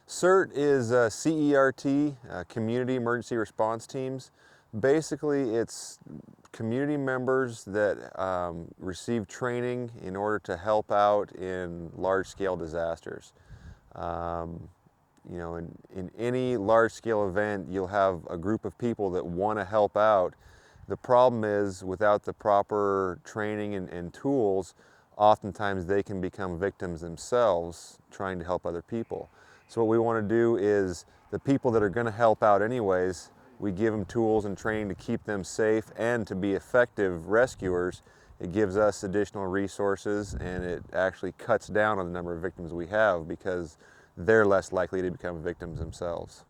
CERT is CERT, Community Emergency Response Teams. Basically, it's community members that receive training in order to help out in large-scale disasters. You know, in any large-scale event, you'll have a group of people that want to help out. The problem is, without the proper training and tools, oftentimes they can become victims themselves trying to help other people. So what we want to do is, the people that are going to help out anyways, we give them tools and training to keep them safe and to be effective rescuers. It gives us additional resources, and it actually cuts down on the number of victims we have because they're less likely to become victims themselves.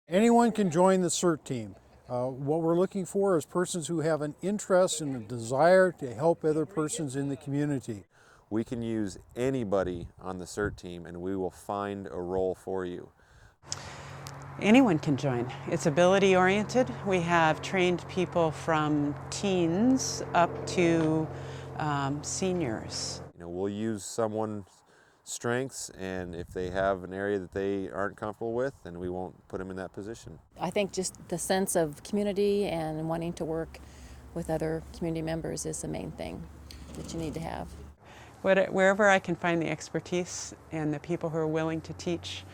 Anyone can join the CERT team. What we're looking for is persons who have an interest and a desire to help other persons in the community. We can use anybody on the CERT team, and we will find a role for you. Anyone can join. It's ability oriented. We have trained people from teens up to seniors. You know, we'll use someone's strengths, and if they have an area that they aren't comfortable with, then we won't put them in that position. I think just the sense of community and wanting to work with other community members is the main thing that you need to have. Wherever I can find the expertise and the people who are willing to teach,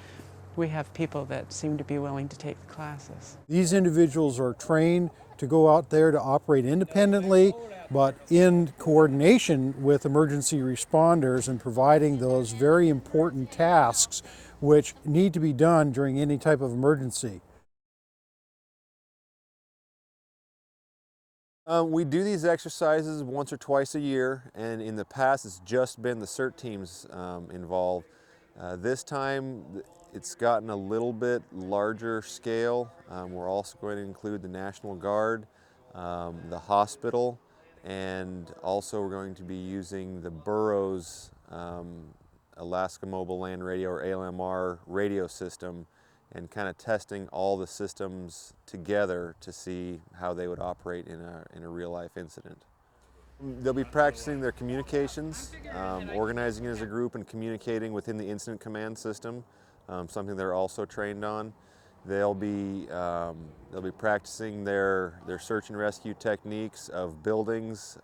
we have people that seem to be willing to take the classes. These individuals are trained to go out there to operate independently, but in coordination with emergency responders and providing those very important tasks which need to be done during any type of emergency. We do these exercises once or twice a year, and in the past it's just been the CERT teams involved. This time it's gotten a little bit larger scale. We're also going to include the National Guard, the hospital, and also we're going to be using the Borough's Alaska Mobile Land Radio, or ALMR, radio system, and kind of testing all the systems together to see how they would operate in a real-life incident. They'll be practicing their communications, organizing as a group and communicating within the incident command system, something they're also trained on. They'll be practicing their search and rescue techniques of buildings,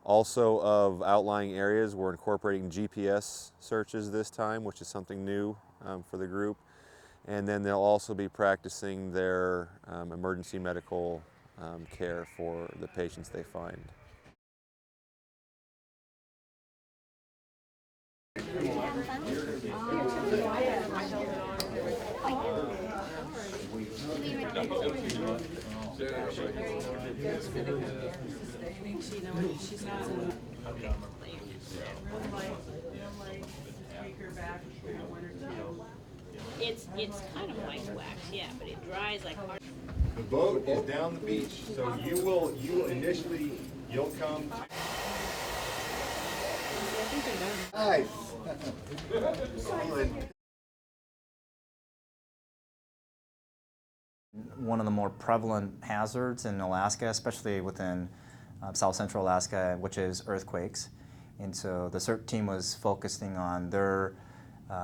also of outlying areas. We're incorporating GPS searches this time, which is something new for the group. And then they'll also be practicing their emergency medical care for the patients they find. It's kind of like wax, yeah, but it dries like hard. The boat is down the beach, so you'll come. Nice. One of the more prevalent hazards in Alaska, especially within South Central Alaska, which is earthquakes. And so the CERT team was focusing on their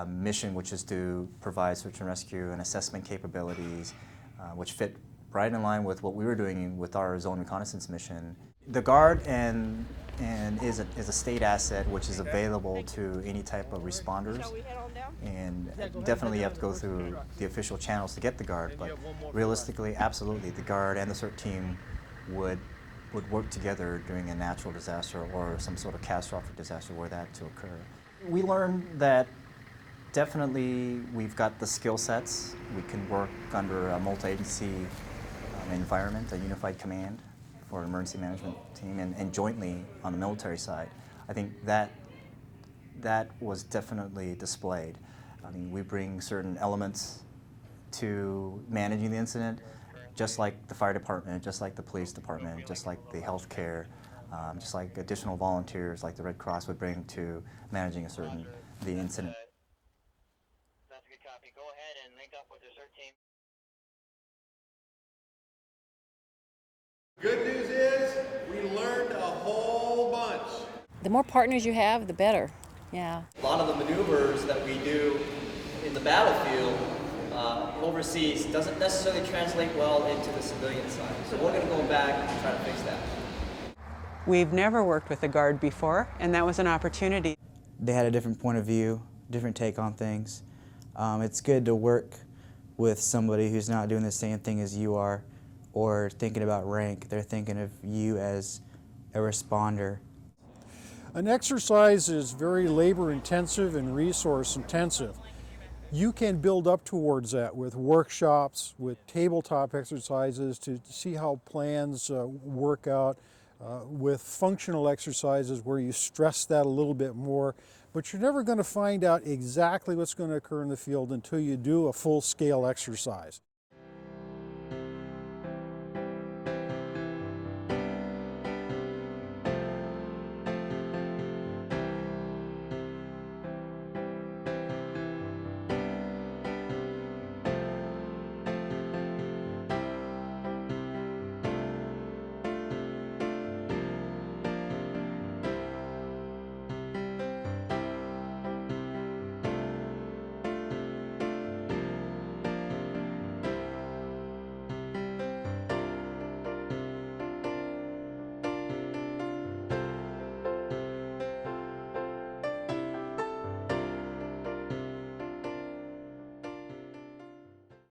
mission, which is to provide search and rescue and assessment capabilities, which fit right in line with what we were doing with our zone reconnaissance mission. The Guard is a state asset which is available to any type of responders, and definitely you have to go through the official channels to get the Guard, but realistically, absolutely, the Guard and the CERT team would work together during a natural disaster or some sort of catastrophic disaster were that to occur. We learned that definitely we've got the skill sets. We can work under a multi-agency environment, a unified command for an emergency management team, and jointly on the military side. I think that was definitely displayed. I mean, we bring certain elements to managing the incident, just like the fire department, just like the police department, just like the healthcare, just like additional volunteers like the Red Cross would bring to managing the incident. That's a good copy. Go ahead and link up with the CERT team. Good news is we learned a whole bunch. The more partners you have, the better. Yeah. A lot of the maneuvers that we do in the battlefield overseas doesn't necessarily translate well into the civilian side. So we're going to go back and try to fix that. We've never worked with a guard before, and that was an opportunity. They had a different point of view, different take on things. It's good to work with somebody who's not doing the same thing as you are or thinking about rank. They're thinking of you as a responder. An exercise is very labor intensive and resource intensive. You can build up towards that with workshops, with tabletop exercises to see how plans work out, with functional exercises where you stress that a little bit more, but you're never going to find out exactly what's going to occur in the field until you do a full-scale exercise.